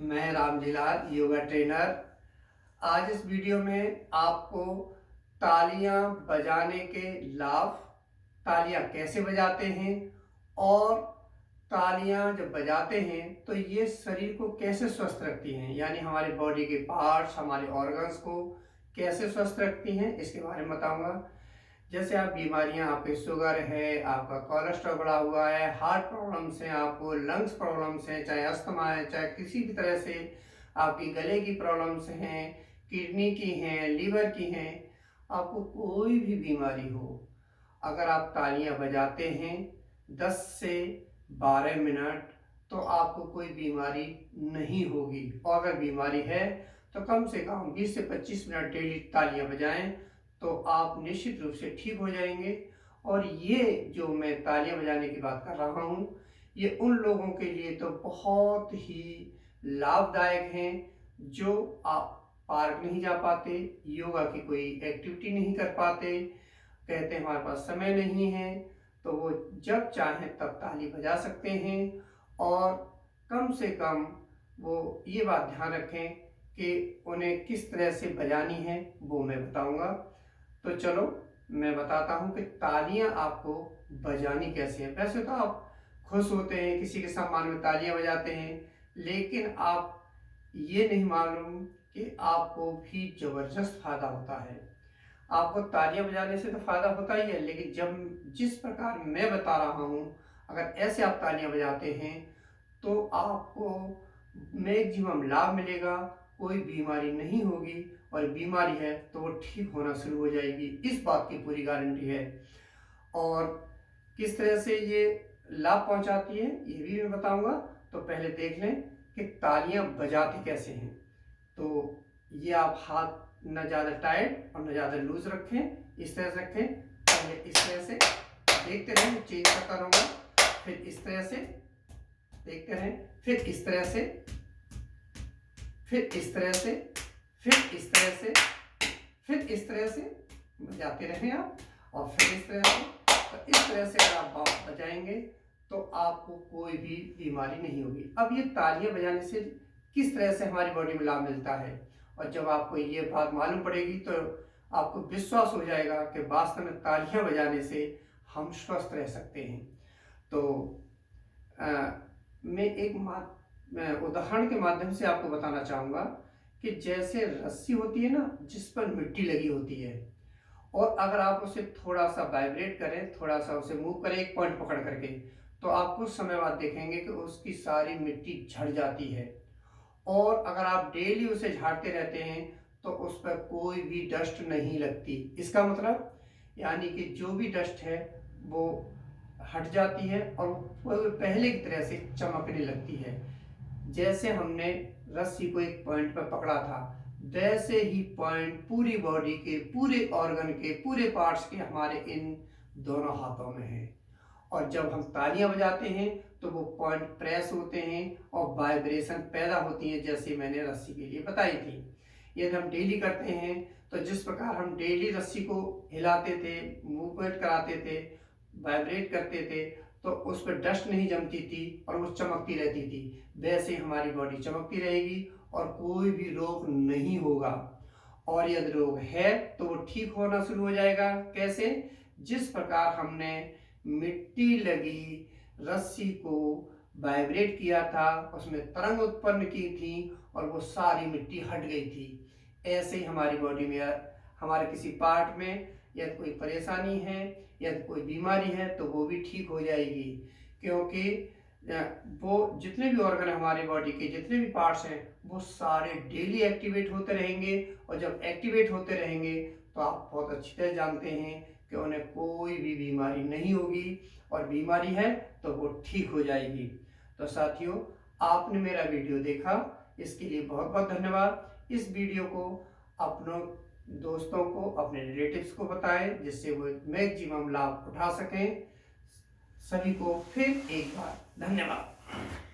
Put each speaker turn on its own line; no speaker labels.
मैं रामजीलाल योगा ट्रेनर। आज इस वीडियो में आपको तालियां बजाने के लाभ, तालियां कैसे बजाते हैं और तालियां जब बजाते हैं तो ये शरीर को कैसे स्वस्थ रखती हैं, यानी हमारी बॉडी के पार्ट्स, हमारे ऑर्गन्स को कैसे स्वस्थ रखती हैं, इसके बारे में बताऊंगा। जैसे आप बीमारियां, आपके शुगर है, आपका कोलेस्ट्रॉल बढ़ा हुआ है, हार्ट प्रॉब्लम्स हैं, आपको लंग्स प्रॉब्लम्स हैं, चाहे अस्थमा है, चाहे किसी भी तरह से आपकी गले की प्रॉब्लम्स हैं, किडनी की हैं, लीवर की हैं, आपको कोई भी बीमारी हो, अगर आप तालियां बजाते हैं 10 से 12 मिनट तो आपको कोई बीमारी नहीं होगी। और अगर बीमारी है तो कम से कम 20 से 25 मिनट डेली तालियां बजाएं तो आप निश्चित रूप से ठीक हो जाएंगे। और ये जो मैं तालियां बजाने की बात कर रहा हूँ, ये उन लोगों के लिए तो बहुत ही लाभदायक हैं जो आप पार्क नहीं जा पाते, योगा की कोई एक्टिविटी नहीं कर पाते, कहते हैं हमारे पास समय नहीं है, तो वो जब चाहें तब ताली बजा सकते हैं। और कम से कम वो ये बात ध्यान रखें कि उन्हें किस तरह से बजानी है, वो मैं बताऊंगा। तो चलो मैं बताता हूँ कि तालियां आपको बजानी कैसे हैं। वैसे तो आप खुश होते हैं, किसी के सम्मान में तालियां बजाते हैं, लेकिन आप ये नहीं मालूम कि आपको भी जबरदस्त फायदा होता है। आपको तालियां बजाने से तो फायदा होता ही है, लेकिन जब जिस प्रकार मैं बता रहा हूँ, अगर ऐसे आप तालियां बजाते हैं तो आपको मैक्सिमम लाभ मिलेगा, कोई बीमारी नहीं होगी, और बीमारी है तो वो ठीक होना शुरू हो जाएगी, इस बात की पूरी गारंटी है। और किस तरह से ये लाभ पहुंचाती है ये भी मैं बताऊंगा। तो पहले देख लें कि तालियां बजाते कैसे हैं। तो ये आप हाथ न ज़्यादा टाइट और न ज़्यादा लूज रखें, इस तरह से रखें। पहले इस तरह से देखते रहें, चेंज करता रहूँगा, फिर इस तरह से देखते रहें, फिर इस तरह से, फिर इस तरह से, फिर इस तरह से, फिर इस तरह से बजाते रहें आप, और फिर इस तरह से। तो इस तरह से अगर आप बजाएंगे तो आपको कोई भी बीमारी नहीं होगी। अब ये तालियां बजाने से किस तरह से हमारी बॉडी में लाभ मिलता है, और जब आपको ये बात मालूम पड़ेगी तो आपको विश्वास हो जाएगा कि वास्तव में तालियां बजाने से हम स्वस्थ रह सकते हैं। तो मैं एक उदाहरण के माध्यम से आपको बताना चाहूँगा कि जैसे रस्सी होती है ना, जिस पर मिट्टी लगी होती है, और अगर आप उसे थोड़ा सा वाइब्रेट करें, थोड़ा सा उसे मूव करें एक पॉइंट पकड़ करके, तो आप कुछ समय बाद देखेंगे कि उसकी सारी मिट्टी झड़ जाती है। और अगर आप डेली उसे झाड़ते रहते हैं तो उस पर कोई भी डस्ट नहीं लगती। इसका मतलब यानी कि जो भी डस्ट है वो हट जाती है और वो पहले की तरह से चमकने लगती है। जैसे हमने रस्सी को एक पॉइंट पर पकड़ा था, वैसे ही पॉइंट पूरी बॉडी के, पूरे ऑर्गन के, पूरे पार्ट्स के हमारे इन दोनों हाथों में है। और जब हम तालियां बजाते हैं तो वो पॉइंट प्रेस होते हैं और वाइब्रेशन पैदा होती है, जैसे मैंने रस्सी के लिए बताई थी। यदि हम डेली करते हैं तो जिस प्रकार हम डेली रस्सी को हिलाते थे, मूवमेंट कराते थे, वाइब्रेट करते थे, तो उस पर डस्ट नहीं जमती थी और वो चमकती रहती थी, वैसे हमारी बॉडी चमकती रहेगी और कोई भी रोग नहीं होगा। और यदि रोग है तो वो ठीक होना शुरू हो जाएगा। कैसे? जिस प्रकार हमने मिट्टी लगी रस्सी को वाइब्रेट किया था, उसमें तरंग उत्पन्न की थी और वो सारी मिट्टी हट गई थी, ऐसे ही हमारी बॉडी में, हमारे किसी पार्ट में यदि कोई परेशानी है, यदि कोई बीमारी है, तो वो भी ठीक हो जाएगी। क्योंकि वो जितने भी ऑर्गन हमारे बॉडी के, जितने भी पार्ट्स हैं, वो सारे डेली एक्टिवेट होते रहेंगे। और जब एक्टिवेट होते रहेंगे तो आप बहुत अच्छी तरह जानते हैं कि उन्हें कोई भी बीमारी नहीं होगी, और बीमारी है तो वो ठीक हो जाएगी। तो साथियों, आपने मेरा वीडियो देखा, इसके लिए बहुत बहुत धन्यवाद। इस वीडियो को अपनों दोस्तों को, अपने रिलेटिव्स को बताएं, जिससे वो मैक्सिमम लाभ उठा सकें। सभी को फिर एक बार धन्यवाद।